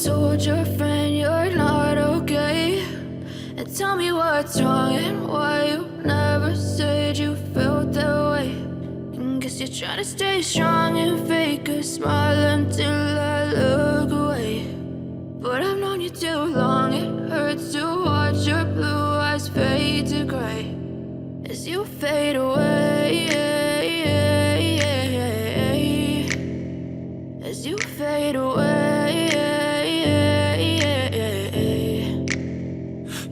told your friend you're not okay. And tell me what's wrong and why you never said you felt that way. And guess you're trying to stay strong and fake a smile until I look away. But I've known you too long, it hurts to watch your blue eyes fade to gray as you fade away, as you fade away.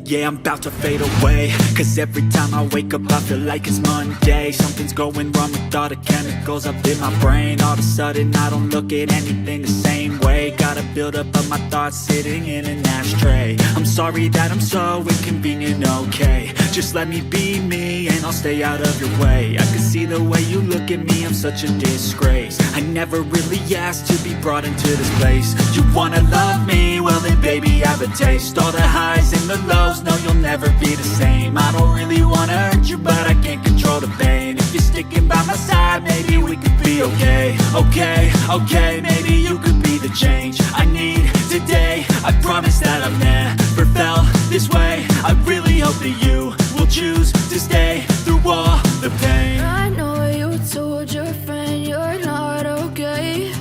Yeah, I'm about to fade away, cause every time I wake up I feel like it's Monday. Something's going wrong with all the chemicals up in my brain. All of a sudden I don't look at anything the same way. Got a buildup of my thoughts sitting in an ashtray. I'm sorry that I'm so inconvenient, okay. Just let me be me and I'll stay out of your way. I can see the way you look at me, I'm such a disgrace. I never really asked to be brought into this place. You wanna love me? Well then baby I have a taste. All the highs and the lows, no you'll never be the same. I don't really wanna hurt you but I can't control the pain. If you're sticking by my side maybe we could be okay. Okay, maybe you could be the change I need today. I promise that I've never felt this way. I really hope that you will choose to stay through all the pain. I know you told your friend you're not okay.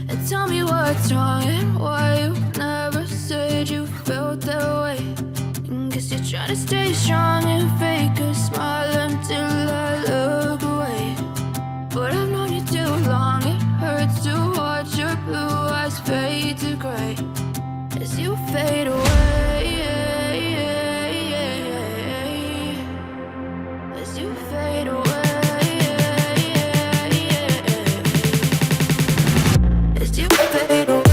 And tell me what's wrong and why you never said you felt that way. And guess you're trying to stay strong and fake a smile until I look away. But I've known you too long, it hurts to watch your blue eyes fade to gray as you fade away, as you fade away, as you fade away.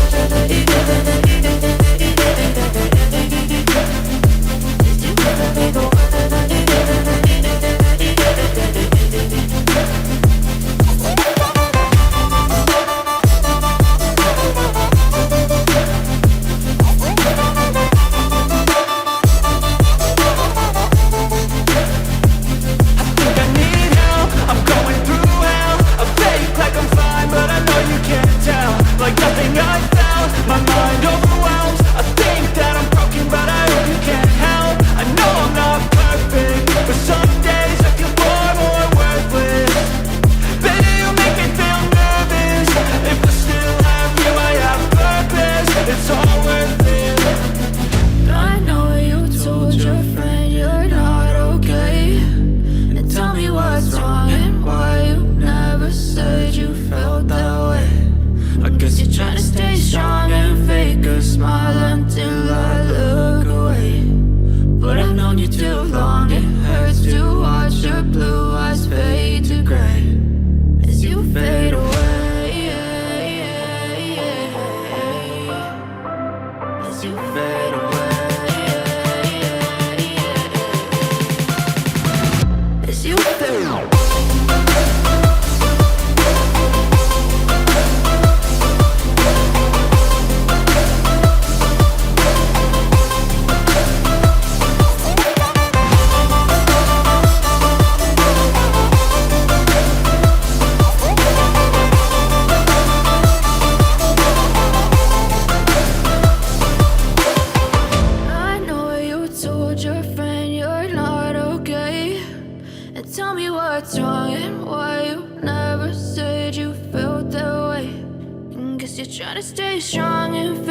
You're trying to stay strong and